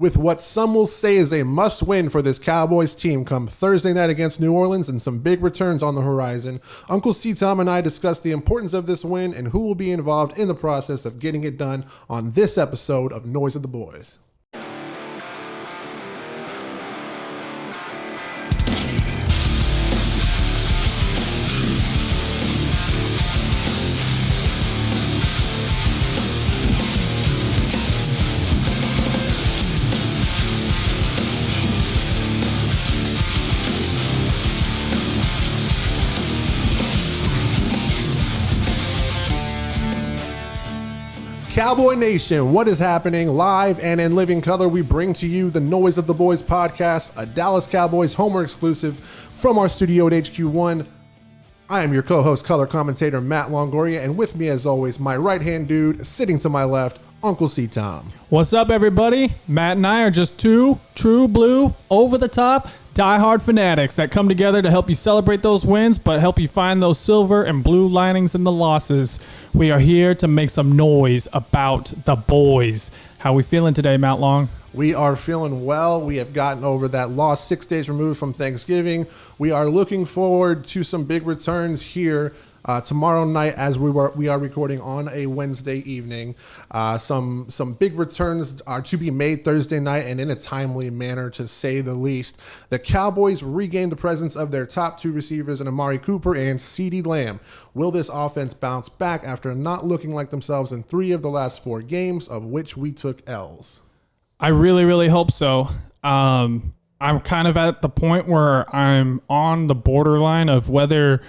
With what some will say is a must-win for this Cowboys team come Thursday night against New Orleans and some big returns on the horizon, Uncle C. Tom and I discuss the importance of this win and who will be involved in the process of getting it done on this episode of Noise of the Boys. Cowboy Nation, what is happening? Live and in living color, we bring to you the Noise of the Boys podcast, a Dallas Cowboys Homer exclusive from our studio at HQ1. I am your co-host, color commentator Matt Longoria, and with me as always, my right-hand dude, sitting to my left, Uncle C. Tom. What's up, everybody? Matt and I are just two true blue, over-the-top, die-hard fanatics that come together to help you celebrate those wins, but help you find those silver and blue linings in the losses. We are here to make some noise about the boys. How we feeling today, Matt Long? We are feeling well. We have gotten over that loss 6 days removed from Thanksgiving. We are looking forward to some big returns here tomorrow night as we are recording on a Wednesday evening. Some big returns are to be made Thursday night and in a timely manner, to say the least. The Cowboys regained the presence of their top two receivers in Amari Cooper and CeeDee Lamb. Will this offense bounce back after not looking like themselves in 3 of the last 4 games, of which we took L's? I really, really hope so. I'm kind of at the point where I'm on the borderline of whether...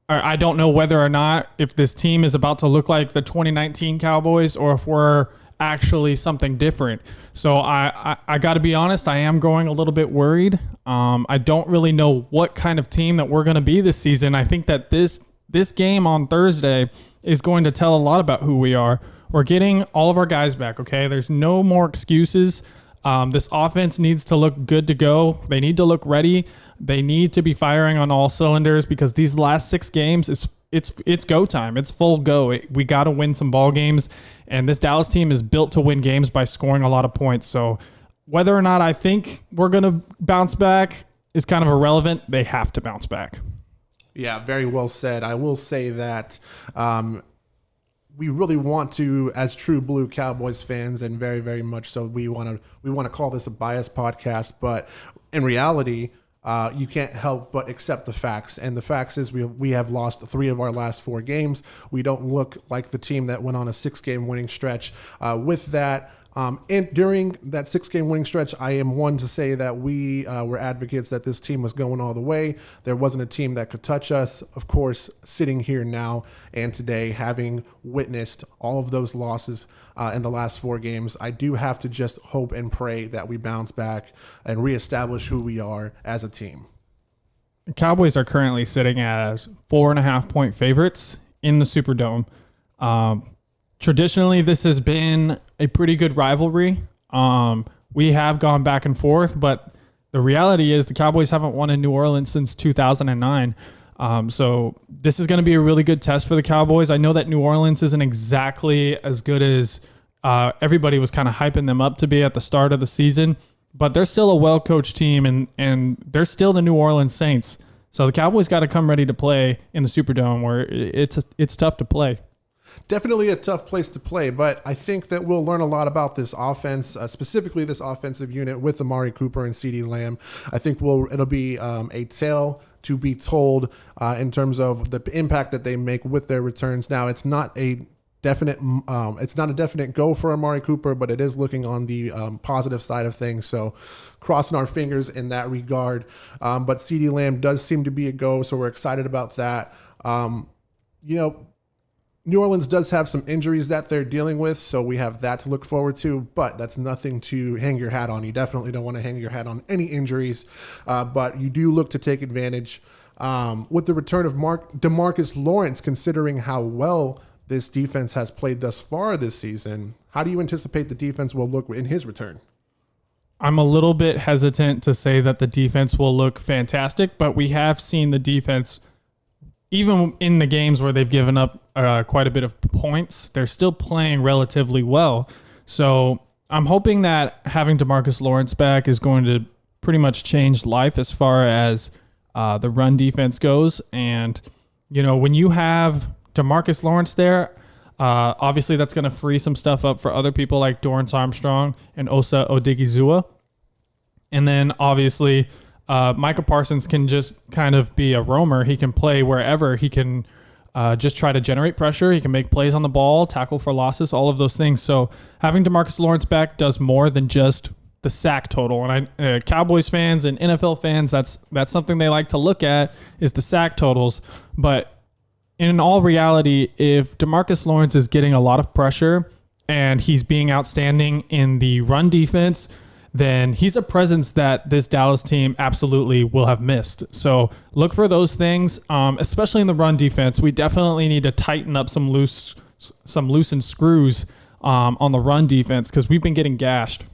I don't know whether or not if this team is about to look like the 2019 Cowboys or if we're actually something different. So I got to be honest, I am growing a little bit worried. I don't really know what kind of team that we're going to be this season. I think that this game on Thursday is going to tell a lot about who we are. We're getting all of our guys back, okay? There's no more excuses. This offense needs to look good to go. They need to look ready. They need to be firing on all cylinders because these last 6 games, it's go time. It's full go. We got to win some ball games, and this Dallas team is built to win games by scoring a lot of points. So whether or not I think we're going to bounce back is kind of irrelevant. They have to bounce back. Yeah, very well said. I will say that we really want to, as true blue Cowboys fans, and very, very much so, we want to call this a biased podcast, but in reality, you can't help but accept the facts. And the facts is we have lost 3 of our last 4 games. We don't look like the team that went on a 6-game winning stretch. With that, and during that 6-game winning stretch, I am one to say that we were advocates that this team was going all the way. There wasn't a team that could touch us. Of course, sitting here now and today, having witnessed all of those losses in the last 4 games, I do have to just hope and pray that we bounce back and reestablish who we are as a team. The Cowboys are currently sitting as 4.5-point favorites in the Superdome. Traditionally, this has been a pretty good rivalry. We have gone back and forth, but the reality is the Cowboys haven't won in New Orleans since 2009. So this is going to be a really good test for the Cowboys. I know that New Orleans isn't exactly as good as everybody was kind of hyping them up to be at the start of the season, but they're still a well-coached team, and they're still the New Orleans Saints. So the Cowboys got to come ready to play in the Superdome, where it's tough to play. Definitely a tough place to play, but I think that we'll learn a lot about this offense, specifically this offensive unit with Amari Cooper and CeeDee Lamb. I think it'll be a tale to be told in terms of the impact that they make with their returns. Now, it's not a definite go for Amari Cooper, but it is looking on the positive side of things. So crossing our fingers in that regard. But CeeDee Lamb does seem to be a go, so we're excited about that. New Orleans does have some injuries that they're dealing with, so we have that to look forward to, but that's nothing to hang your hat on. You definitely don't want to hang your hat on any injuries, but you do look to take advantage. With the return of DeMarcus Lawrence, considering how well this defense has played thus far this season, how do you anticipate the defense will look in his return? I'm a little bit hesitant to say that the defense will look fantastic, but we have seen the defense, even in the games where they've given up quite a bit of points, they're still playing relatively well. So I'm hoping that having DeMarcus Lawrence back is going to pretty much change life as far as the run defense goes. And, when you have DeMarcus Lawrence there, obviously that's going to free some stuff up for other people like Dorrance Armstrong and Osa Odigizua. And then obviously Micah Parsons can just kind of be a roamer. He can play wherever. He can just try to generate pressure. He can make plays on the ball, tackle for losses, all of those things. So having DeMarcus Lawrence back does more than just the sack total. And Cowboys fans and NFL fans, that's something they like to look at is the sack totals. But in all reality, if DeMarcus Lawrence is getting a lot of pressure and he's being outstanding in the run defense, then he's a presence that this Dallas team absolutely will have missed. So look for those things, especially in the run defense. We definitely need to tighten up some loosened screws on the run defense because we've been getting gashed.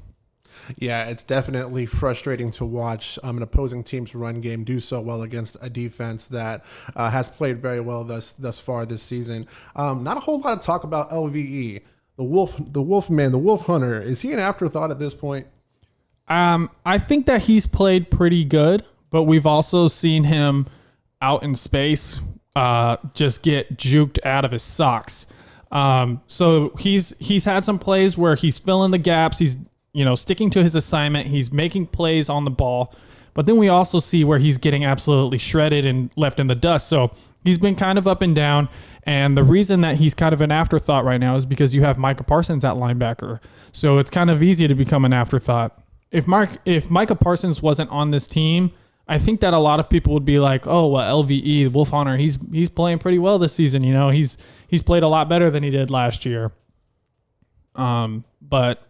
Yeah, it's definitely frustrating to watch an opposing team's run game do so well against a defense that has played very well thus far this season. Not a whole lot of talk about LVE, the Wolfman, the Wolf Hunter. Is he an afterthought at this point? I think that he's played pretty good, but we've also seen him out in space just get juked out of his socks. So he's had some plays where he's filling the gaps. He's sticking to his assignment. He's making plays on the ball. But then we also see where he's getting absolutely shredded and left in the dust. So he's been kind of up and down. And the reason that he's kind of an afterthought right now is because you have Micah Parsons at linebacker. So it's kind of easy to become an afterthought. If Micah Parsons wasn't on this team, I think that a lot of people would be like, "Oh, well, LVE, Wolf Hunter, he's playing pretty well this season. He's played a lot better than he did last year." But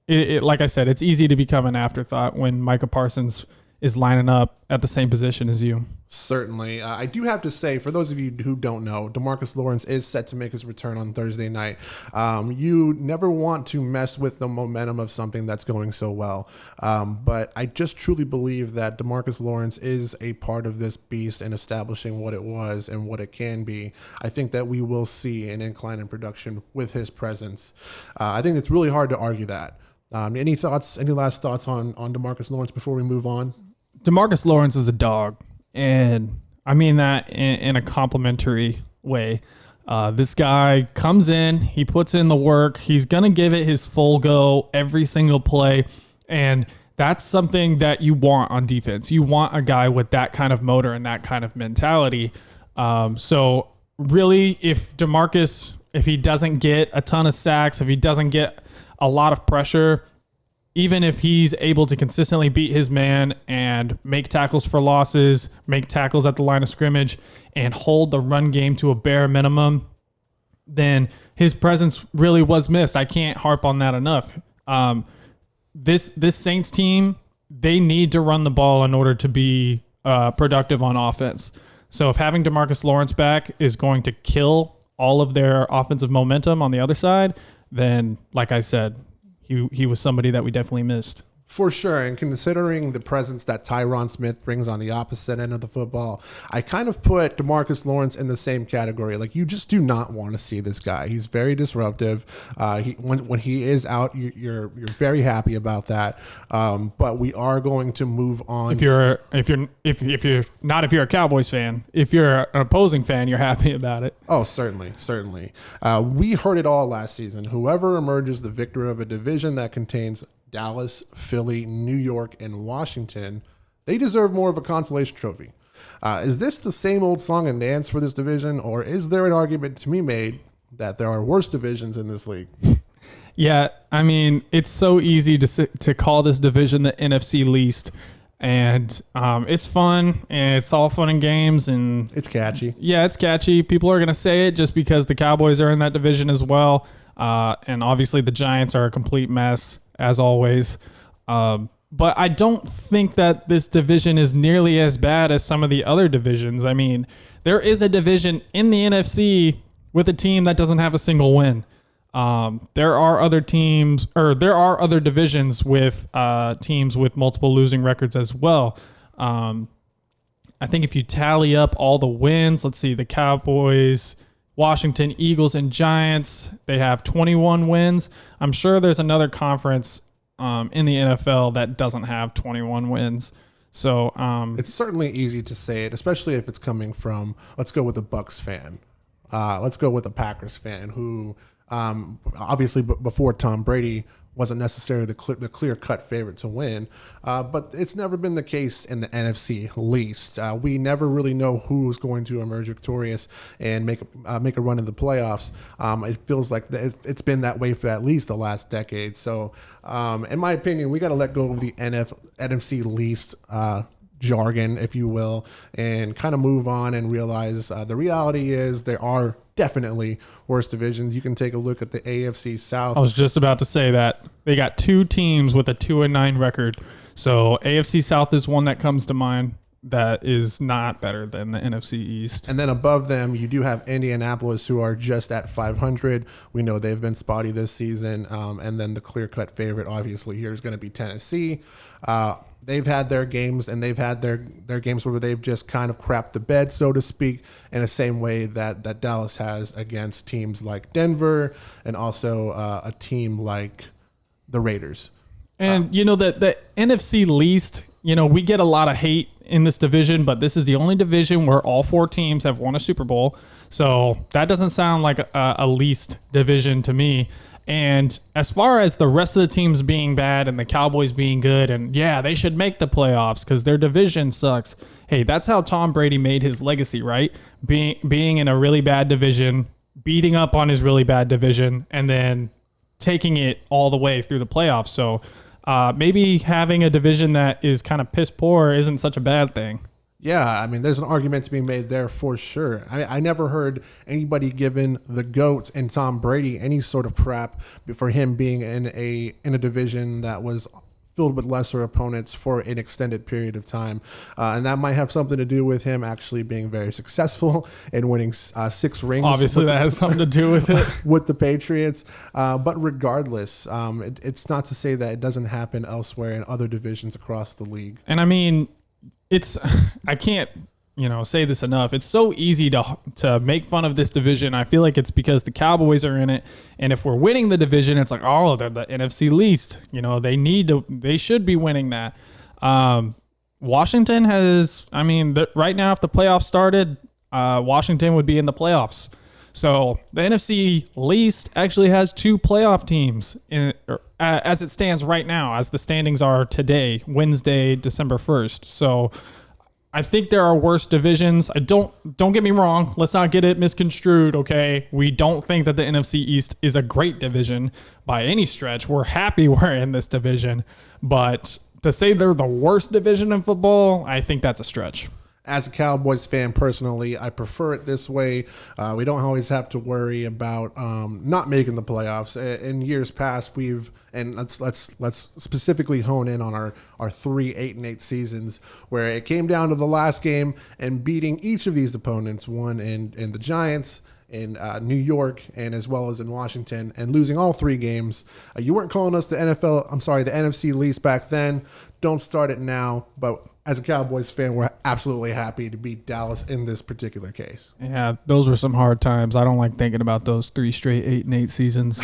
it like I said, it's easy to become an afterthought when Micah Parsons is lining up at the same position as you. Certainly. I do have to say, for those of you who don't know, DeMarcus Lawrence is set to make his return on Thursday night. You never want to mess with the momentum of something that's going so well. But I just truly believe that DeMarcus Lawrence is a part of this beast and establishing what it was and what it can be. I think that we will see an incline in production with his presence. I think it's really hard to argue that. Any last thoughts on DeMarcus Lawrence before we move on? DeMarcus Lawrence is a dog. And I mean that in a complimentary way. This guy comes in, he puts in the work, he's going to give it his full go every single play. And that's something that you want on defense. You want a guy with that kind of motor and that kind of mentality. So really, if DeMarcus, if he doesn't get a ton of sacks, if he doesn't get a lot of pressure, even if he's able to consistently beat his man and make tackles for losses, make tackles at the line of scrimmage, and hold the run game to a bare minimum, then his presence really was missed. I can't harp on that enough. This Saints team, they need to run the ball in order to be productive on offense. So if having DeMarcus Lawrence back is going to kill all of their offensive momentum on the other side, then, like I said, he was somebody that we definitely missed. For sure, and considering the presence that Tyron Smith brings on the opposite end of the football, I kind of put DeMarcus Lawrence in the same category. Like, you just do not want to see this guy. He's very disruptive. When he is out, you're very happy about that. But we are going to move on. If you're a Cowboys fan, if you're an opposing fan, you're happy about it. Oh, certainly. We heard it all last season. Whoever emerges the victor of a division that contains Dallas, Philly, New York, and Washington, they deserve more of a consolation trophy. Is this the same old song and dance for this division, or is there an argument to be made that there are worse divisions in this league? Yeah, I mean, it's so easy to call this division the NFC least, and it's fun, and it's all fun and games, and it's catchy. Yeah, it's catchy. People are going to say it just because the Cowboys are in that division as well, and obviously the Giants are a complete mess, as always. But I don't think that this division is nearly as bad as some of the other divisions. I mean, there is a division in the NFC with a team that doesn't have a single win. There are other divisions with teams with multiple losing records as well. I think if you tally up all the wins, let's see, the Cowboys, Washington, Eagles, and Giants. They have 21 wins. I'm sure there's another conference in the NFL that doesn't have 21 wins. So it's certainly easy to say it, especially if it's coming from, let's go with the Bucks fan. Let's go with the Packers fan who obviously before Tom Brady wasn't necessarily the clear-cut favorite to win, but it's never been the case in the NFC least. We never really know who's going to emerge victorious and make a run in the playoffs. It feels like it's been that way for at least the last decade. So, in my opinion, we got to let go of the NFC least jargon, if you will, and kind of move on and realize the reality is there are definitely worse divisions. You can take a look at the AFC South. I was just about to say that. They got two teams with a 2-9 record. So AFC South is one that comes to mind that is not better than the NFC East. And then above them, you do have Indianapolis, who are just at 500. We know they've been spotty this season. And then the clear-cut favorite, obviously, here is going to be Tennessee. They've had their games, and they've had their games where they've just kind of crapped the bed, so to speak, in the same way that Dallas has against teams like Denver and also a team like the Raiders. And, the NFC least, we get a lot of hate in this division, but this is the only division where all four teams have won a Super Bowl. So that doesn't sound like a least division to me. And as far as the rest of the teams being bad and the Cowboys being good, and yeah, they should make the playoffs because their division sucks. Hey, that's how Tom Brady made his legacy, right? Being in a really bad division, beating up on his really bad division, and then taking it all the way through the playoffs. So maybe having a division that is kind of piss poor isn't such a bad thing. Yeah, I mean, there's an argument to be made there for sure. I never heard anybody giving the GOAT and Tom Brady any sort of crap for him being in a division that was filled with lesser opponents for an extended period of time. And that might have something to do with him actually being very successful and winning 6 rings. Obviously, that has something to do with it. With the Patriots. But regardless, it's not to say that it doesn't happen elsewhere in other divisions across the league. And I mean, I can't, say this enough. It's so easy to make fun of this division. I feel like it's because the Cowboys are in it. And if we're winning the division, it's like, oh, they're the NFC least. They should be winning that. Washington has, right now, if the playoffs started, Washington would be in the playoffs. So the NFC least actually has 2 playoff teams as it stands right now, as the standings are today, Wednesday, December 1st. So I think there are worse divisions. Don't get me wrong. Let's not get it misconstrued, okay? We don't think that the NFC East is a great division by any stretch. We're happy we're in this division. But to say they're the worst division in football, I think that's a stretch. As a Cowboys fan, personally, I prefer it this way. We don't always have to worry about not making the playoffs. In years past, let's specifically hone in on our 3 8-8 seasons, where it came down to the last game and beating each of these opponents, one in the Giants, in New York, and as well as in Washington, and losing all 3 games. You weren't calling us the NFC least back then. Don't start it now. But as a Cowboys fan, we're absolutely happy to beat Dallas in this particular case. Yeah, those were some hard times. I don't like thinking about those 3 straight 8-8 seasons.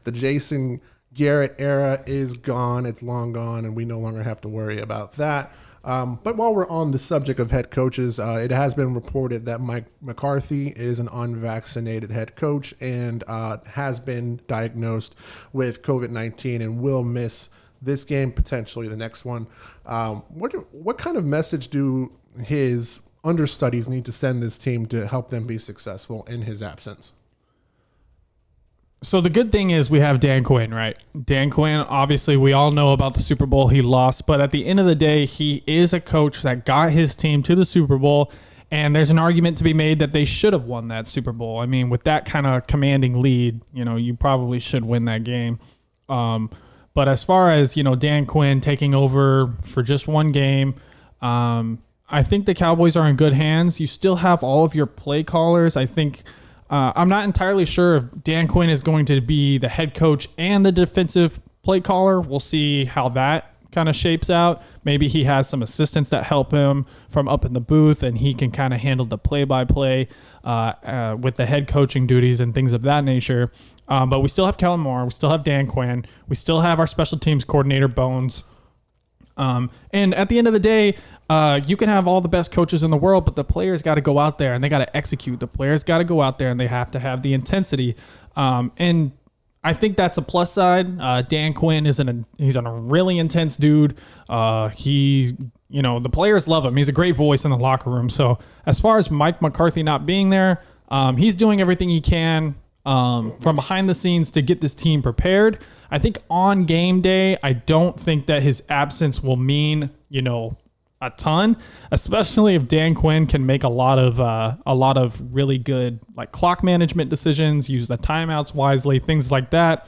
The Jason Garrett era is gone. It's long gone, and we no longer have to worry about that. But while we're on the subject of head coaches, it has been reported that Mike McCarthy is an unvaccinated head coach and has been diagnosed with COVID-19 and will miss this game, potentially the next one. What kind of message do his understudies need to send this team to help them be successful in his absence? So the good thing is we have Dan Quinn, right? Dan Quinn, obviously, we all know about the Super Bowl he lost, but at the end of the day, he is a coach that got his team to the Super Bowl, and there's an argument to be made that they should have won that Super Bowl. I mean, with that kind of commanding lead, you probably should win that game. But as far as, Dan Quinn taking over for just one game, I think the Cowboys are in good hands. You still have all of your play callers. I think I'm not entirely sure if Dan Quinn is going to be the head coach and the defensive play caller. We'll see how that kind of shapes out. Maybe he has some assistants that help him from up in the booth, and he can kind of handle the play-by-play with the head coaching duties and things of that nature. But we still have Kellen Moore. We still have Dan Quinn. We still have our special teams coordinator, Bones. And at the end of the day, you can have all the best coaches in the world, but the players got to go out there and they got to execute. The players got to go out there and they have to have the intensity. And I think that's a plus side. Dan Quinn he's a really intense dude. The players love him. He's a great voice in the locker room. So as far as Mike McCarthy not being there, he's doing everything he can from behind the scenes to get this team prepared. I think on game day, I don't think that his absence will mean, a ton, especially if Dan Quinn can make a lot of really good like clock management decisions, use the timeouts wisely, things like that.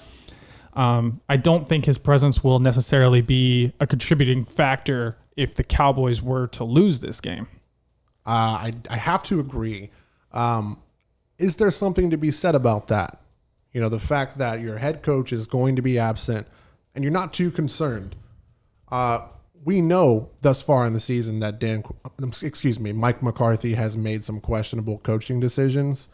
I don't think his presence will necessarily be a contributing factor if the Cowboys were to lose this game. I have to agree. Is there something to be said about that? The fact that your head coach is going to be absent and you're not too concerned. We know thus far in the season that Mike McCarthy has made some questionable coaching decisions.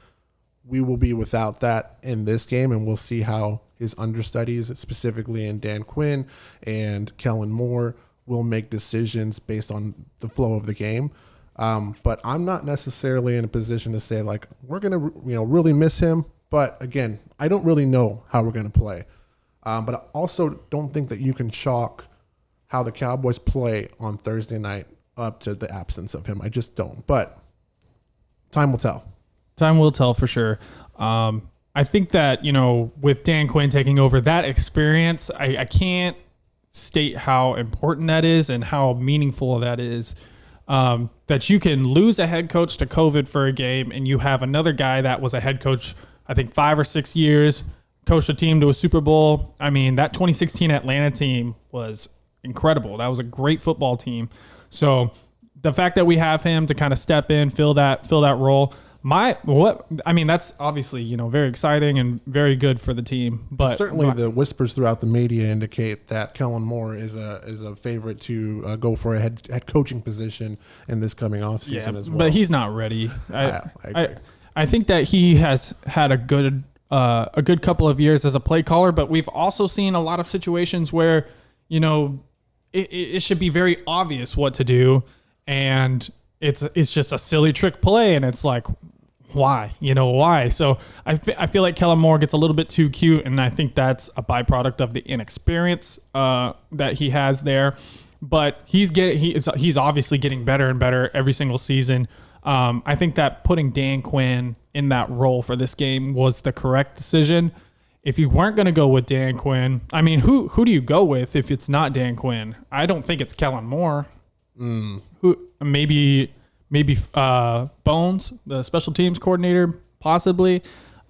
We will be without that in this game, and we'll see how his understudies, specifically in Dan Quinn and Kellen Moore, will make decisions based on the flow of the game. But I'm not necessarily in a position to say like we're gonna really miss him. But again, I don't really know how we're gonna play. But I also don't think that you can chalk how the Cowboys play on Thursday night up to the absence of him. I just don't. But time will tell. Time will tell for sure. I think that, with Dan Quinn taking over that experience, I can't state how important that is and how meaningful that is. That you can lose a head coach to COVID for a game and you have another guy that was a head coach, I think 5 or 6 years, coached a team to a Super Bowl. I mean, that 2016 Atlanta team was incredible. That was a great football team. So the fact that we have him to kind of step in, fill that role, that's obviously, very exciting and very good for the team. But certainly the whispers throughout the media indicate that Kellen Moore is a favorite to go for a head coaching position in this coming offseason as well. But he's not ready. I agree. I think that he has had a good couple of years as a play caller, but we've also seen a lot of situations where, it should be very obvious what to do, and it's just a silly trick play, and it's like, why? Why? So I feel like Kellen Moore gets a little bit too cute, and I think that's a byproduct of the inexperience that he has there. But he's obviously getting better and better every single season. I think that putting Dan Quinn in that role for this game was the correct decision. If you weren't going to go with Dan Quinn, I mean, who do you go with if it's not Dan Quinn? I don't think it's Kellen Moore. Who maybe Bones, the special teams coordinator, possibly.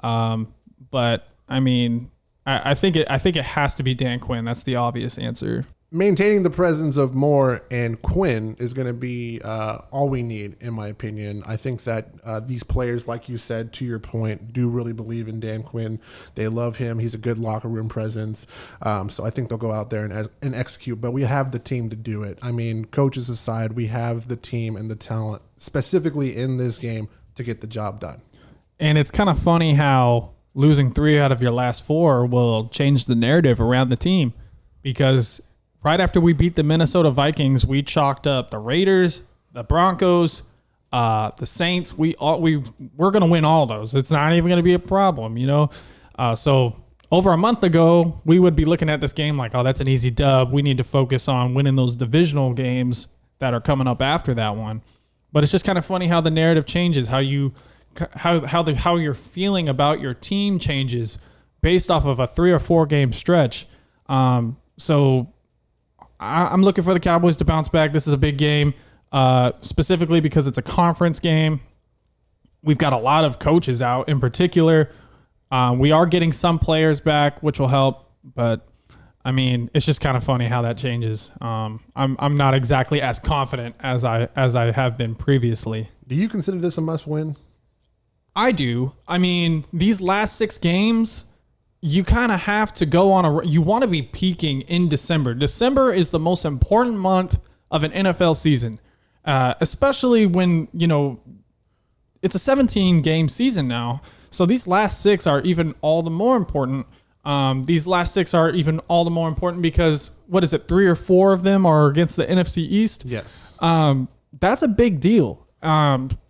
But I mean, I think it has to be Dan Quinn. That's the obvious answer. Maintaining the presence of Moore and Quinn is going to be all we need, in my opinion. I think that these players, like you said, to your point, do really believe in Dan Quinn. They love him. He's a good locker room presence. So I think they'll go out there and execute. But we have the team to do it. I mean, coaches aside, we have the team and the talent, specifically in this game, to get the job done. And it's kind of funny how losing 3 out of your last 4 will change the narrative around the team, because right after we beat the Minnesota Vikings, we chalked up the Raiders, the Broncos, the Saints. We're going to win all those. It's not even going to be a problem, So over a month ago, we would be looking at this game like, oh, that's an easy dub. We need to focus on winning those divisional games that are coming up after that one. But it's just kind of funny how the narrative changes, how you're feeling about your team changes based off of a 3 or 4 game stretch. So I'm looking for the Cowboys to bounce back. This is a big game, specifically because it's a conference game. We've got a lot of coaches out in particular. We are getting some players back, which will help. But, I mean, it's just kind of funny how that changes. I'm not exactly as confident as I have been previously. Do you consider this a must-win? I do. I mean, these last 6 games, you kind of have to go on you want to be peaking in December. December is the most important month of an NFL season, especially when, it's a 17 game season now. So these last 6 are even all the more important. These last 6 are even all the more important because, 3 or 4 of them are against the NFC East? Yes. That's a big deal.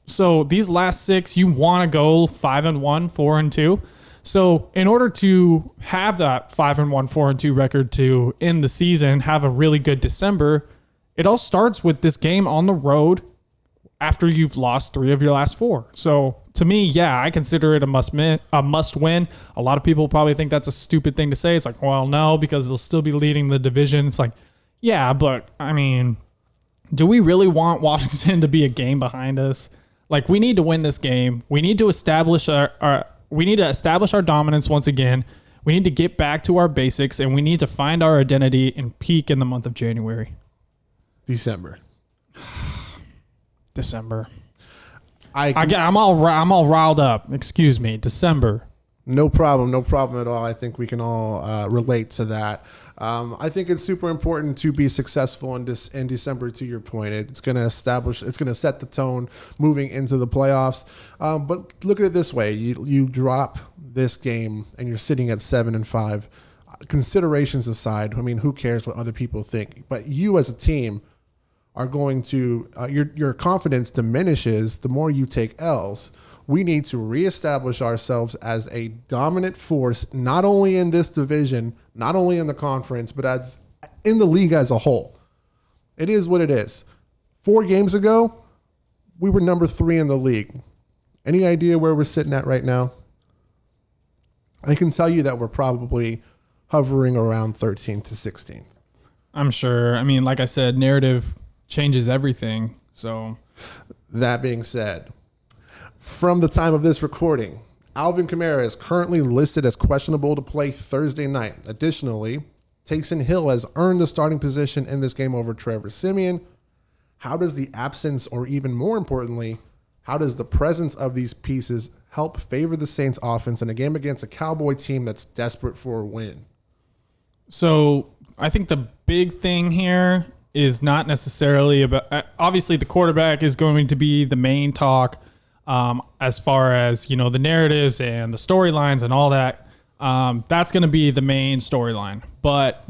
So these last 6, you want to go 5-1, 4-2. So in order to have that 5-1, 4-2 record to end the season, have a really good December, it all starts with this game on the road after you've lost 3 of your last 4. So to me, yeah, I consider it a must win. A lot of people probably think that's a stupid thing to say. It's like, well, no, because they'll still be leading the division. It's like, yeah, but I mean, do we really want Washington to be a game behind us? Like, we need to win this game. We need to establish our dominance once again. We need to get back to our basics, and we need to find our identity and peak in the month of January. December. I'm all riled up. Excuse me. December. No problem at all. I think we can all relate to that. I think it's super important to be successful in December. To your point, it's going to set the tone moving into the playoffs. But look at it this way: you drop this game and you're sitting at 7-5. Considerations aside, I mean, who cares what other people think? But you as a team are going to your confidence diminishes the more you take L's. We need to reestablish ourselves as a dominant force, not only in this division, not only in the conference, but as in the league as a whole. It is what it is. 4 games ago, we were number 3 in the league. Any idea where we're sitting at right now? I can tell you that we're probably hovering around 13 to 16. I'm sure. I mean, like I said, narrative changes everything. So that being said, from the time of this recording, Alvin Kamara is currently listed as questionable to play Thursday night. Additionally, Taysom Hill has earned the starting position in this game over Trevor Siemian. How does the absence, or even more importantly, how does the presence of these pieces help favor the Saints offense in a game against a Cowboy team that's desperate for a win? So I think the big thing here is not necessarily about, obviously the quarterback is going to be the main talk. As far as, the narratives and the storylines and all that, that's going to be the main storyline. But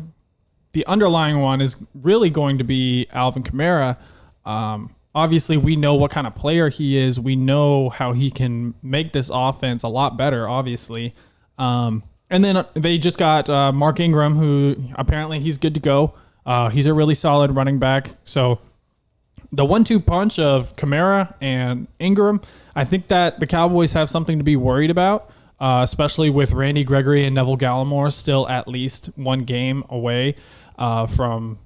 the underlying one is really going to be Alvin Kamara. Obviously, we know what kind of player he is. We know how he can make this offense a lot better, obviously. And then they just got Mark Ingram, who apparently he's good to go. He's a really solid running back. So the 1-2 punch of Kamara and Ingram, I think that the Cowboys have something to be worried about, especially with Randy Gregory and Neville Gallimore still at least one game away from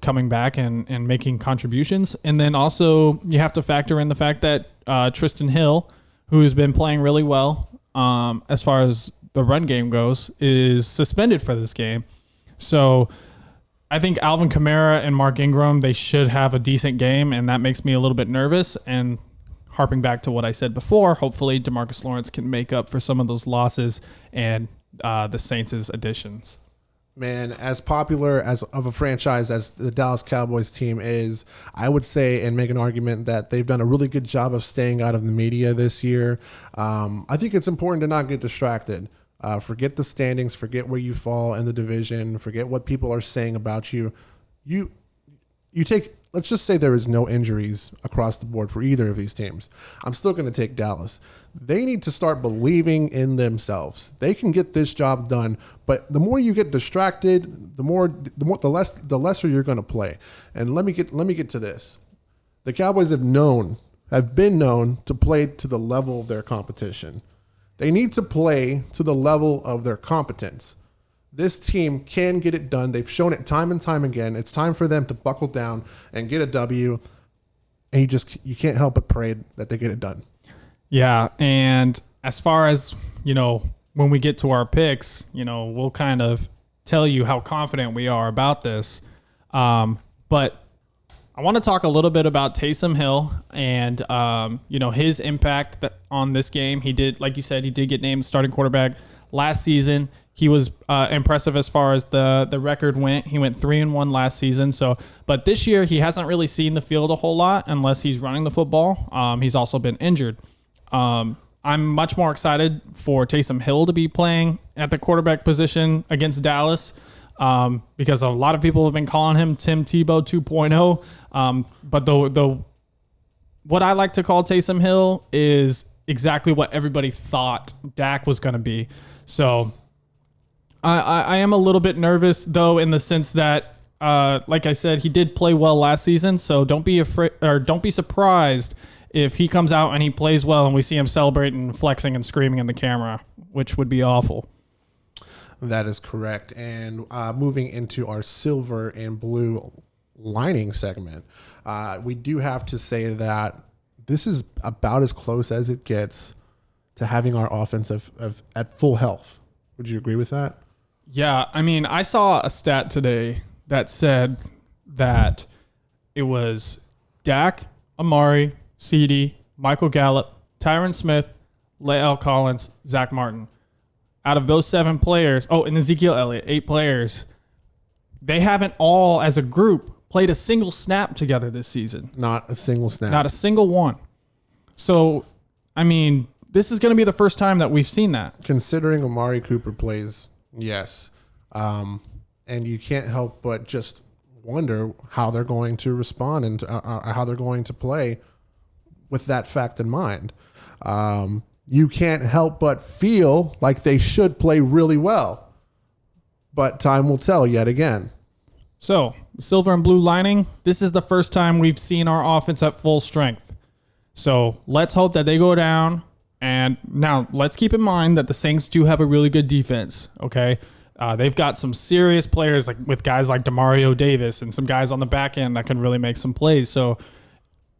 coming back and making contributions. And then also you have to factor in the fact that Tristan Hill, who has been playing really well as far as the run game goes, is suspended for this game. So I think Alvin Kamara and Mark Ingram, they should have a decent game, and that makes me a little bit nervous. And harping back to what I said before, hopefully DeMarcus Lawrence can make up for some of those losses and the Saints' additions. Man, as popular as of a franchise as the Dallas Cowboys team is, I would say and make an argument that they've done a really good job of staying out of the media this year. I think it's important to not get distracted. Forget the standings, forget where you fall in the division, forget what people are saying about you. You take, let's just say there is no injuries across the board for either of these teams. I'm still going to take Dallas. They need to start believing in themselves. They can get this job done, but the more you get distracted, the lesser you're going to play. And let me get to this. The Cowboys have been known to play to the level of their competition. They need to play to the level of their competence. This team can get it done. They've shown it time and time again. It's time for them to buckle down and get a W. And you can't help but pray that they get it done. Yeah, and as far as, when we get to our picks, we'll kind of tell you how confident we are about this. But I want to talk a little bit about Taysom Hill and his impact on this game. He did, like you said, he did get named starting quarterback last season. He was impressive as far as the record went. He went 3-1 last season. But this year he hasn't really seen the field a whole lot unless he's running the football. He's also been injured. I'm much more excited for Taysom Hill to be playing at the quarterback position against Dallas. Because a lot of people have been calling him Tim Tebow 2.0. But what I like to call Taysom Hill is exactly what everybody thought Dak was going to be. So I am a little bit nervous, though, in the sense that, like I said, he did play well last season. So don't be afraid, or don't be surprised if he comes out and he plays well and we see him celebrating, flexing, and screaming in the camera, which would be awful. That is correct. And moving into our silver and blue lining segment, we do have to say that this is about as close as it gets to having our offense at full health. Would you agree with that? Yeah. I mean, I saw a stat today that said that it was Dak, Amari, CeeDee, Michael Gallup, Tyron Smith, Lael Collins, Zach Martin. Out of those 7 players, and Ezekiel Elliott, 8 players, they haven't all, as a group, played a single snap together this season. Not a single snap. Not a single one. So, I mean, this is going to be the first time that we've seen that. Considering Amari Cooper plays, yes. And you can't help but just wonder how they're going to respond and how they're going to play with that fact in mind. You can't help but feel like they should play really well. But time will tell yet again. So, silver and blue lining, this is the first time we've seen our offense at full strength. So, let's hope that they go down. And now, let's keep in mind that the Saints do have a really good defense, okay? They've got some serious players with guys like Demario Davis and some guys on the back end that can really make some plays. So,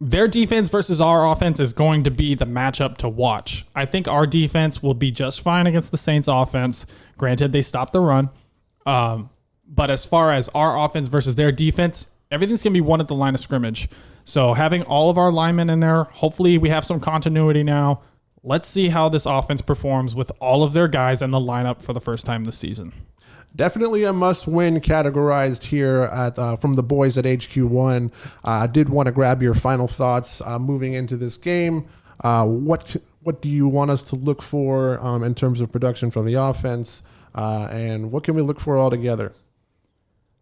their defense versus our offense is going to be the matchup to watch. I think our defense will be just fine against the Saints offense. Granted, they stopped the run. But as far as our offense versus their defense, everything's going to be won at the line of scrimmage. So having all of our linemen in there, hopefully we have some continuity now. Let's see how this offense performs with all of their guys in the lineup for the first time this season. Definitely a must-win categorized here from the boys at HQ1. I did want to grab your final thoughts moving into this game. What do you want us to look for in terms of production from the offense, and what can we look for altogether?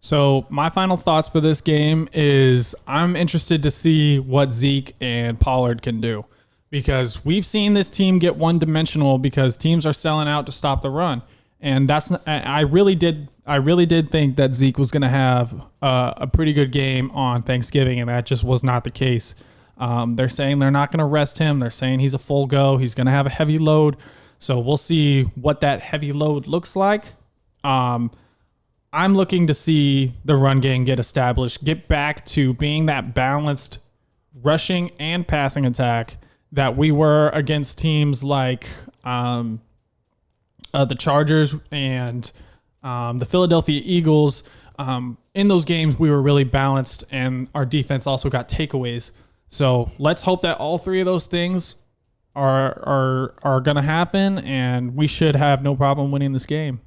So my final thoughts for this game is I'm interested to see what Zeke and Pollard can do, because we've seen this team get one-dimensional because teams are selling out to stop the run. And I really did think that Zeke was going to have a pretty good game on Thanksgiving, and that just was not the case. They're saying they're not going to rest him. They're saying he's a full go. He's going to have a heavy load. So we'll see what that heavy load looks like. I'm looking to see the run game get established, get back to being that balanced rushing and passing attack that we were against teams like the Chargers and the Philadelphia Eagles. In those games, we were really balanced, and our defense also got takeaways. So let's hope that all 3 of those things are going to happen, and we should have no problem winning this game.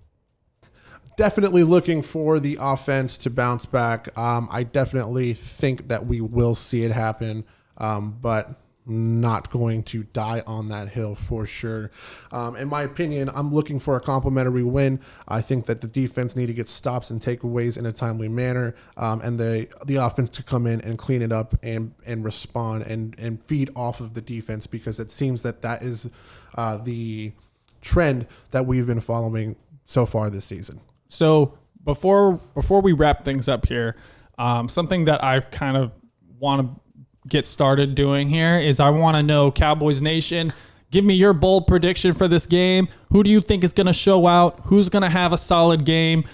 Definitely looking for the offense to bounce back. I definitely think that we will see it happen, but not going to die on that hill for sure. In my opinion, I'm looking for a complimentary win. I think that the defense need to get stops and takeaways in a timely manner, and the offense to come in and clean it up and respond and feed off of the defense, because it seems that is the trend that we've been following so far this season. So before we wrap things up here, something that I've kind of want to get started doing here is I want to know, Cowboys Nation, give me your bold prediction for this game. Who do you think is going to show out? Who's going to have a solid game?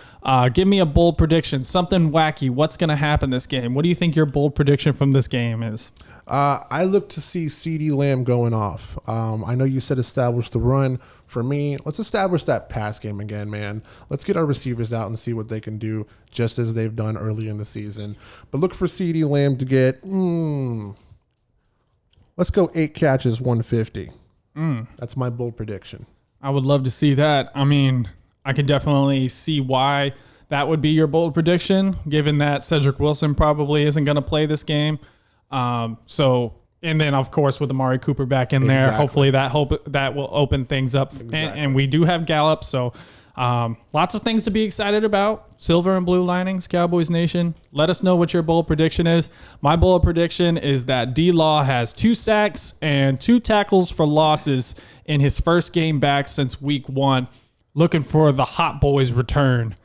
Give me a bold prediction, something wacky. What's going to happen this game? What do you think your bold prediction from this game is? I look to see CeeDee Lamb going off. I know you said establish the run. For me, let's establish that pass game again, man. Let's get our receivers out and see what they can do, just as they've done early in the season. But look for CeeDee Lamb to get, let's go 8 catches, 150. That's my bold prediction. I would love to see that. I mean, I can definitely see why that would be your bold prediction, given that Cedric Wilson probably isn't going to play this game. And then, of course, with Amari Cooper back in there, hopefully that will open things up. And we do have Gallup, so lots of things to be excited about. Silver and blue linings, Cowboys Nation. Let us know what your bold prediction is. My bold prediction is that D-Law has 2 sacks and 2 tackles for losses in his first game back since week 1. Looking for the Hot Boys return,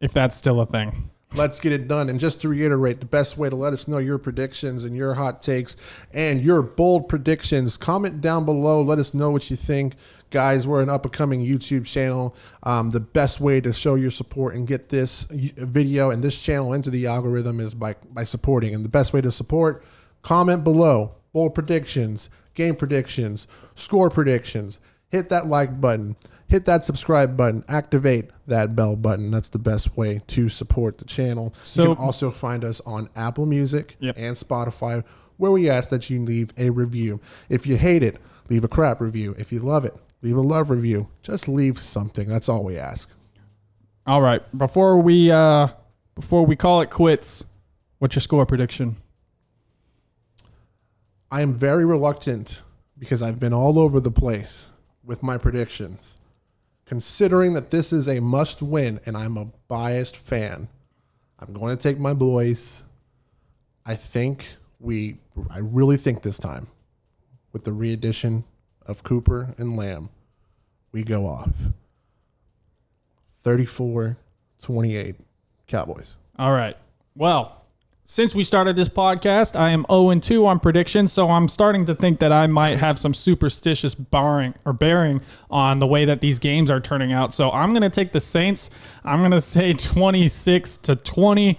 if that's still a thing. Let's get it done. And just to reiterate, the best way to let us know your predictions and your hot takes and your bold predictions, comment down below. Let us know what you think. Guys, we're an up-and-coming YouTube channel. The best way to show your support and get this video and this channel into the algorithm is by supporting. And the best way to support, comment below. Bold predictions, game predictions, score predictions. Hit that like button. Hit that subscribe button, activate that bell button. That's the best way to support the channel. So, you can also find us on Apple Music and Spotify, where we ask that you leave a review. If you hate it, leave a crap review. If you love it, leave a love review. Just leave something. That's all we ask. All right. Before we call it quits, what's your score prediction? I am very reluctant because I've been all over the place with my predictions. Considering that this is a must win and I'm a biased fan, I'm going to take my boys. I really think this time, with the re-addition of Cooper and Lamb, we go off 34-28 Cowboys. All right. Well, since we started this podcast, I am 0-2 on predictions, so I'm starting to think that I might have some superstitious bearing on the way that these games are turning out. So I'm going to take the Saints. I'm going to say 26-20.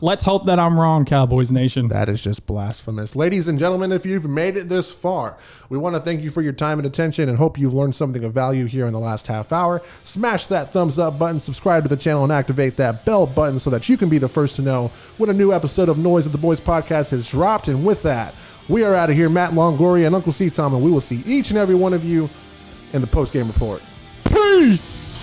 Let's hope that I'm wrong, Cowboys Nation. That is just blasphemous. Ladies and gentlemen, if you've made it this far, we want to thank you for your time and attention and hope you've learned something of value here in the last half hour. Smash that thumbs up button, subscribe to the channel, and activate that bell button so that you can be the first to know when a new episode of Noise of the Boys podcast has dropped. And with that, we are out of here. Matt Longoria and Uncle C. Tom, and we will see each and every one of you in the post-game report. Peace!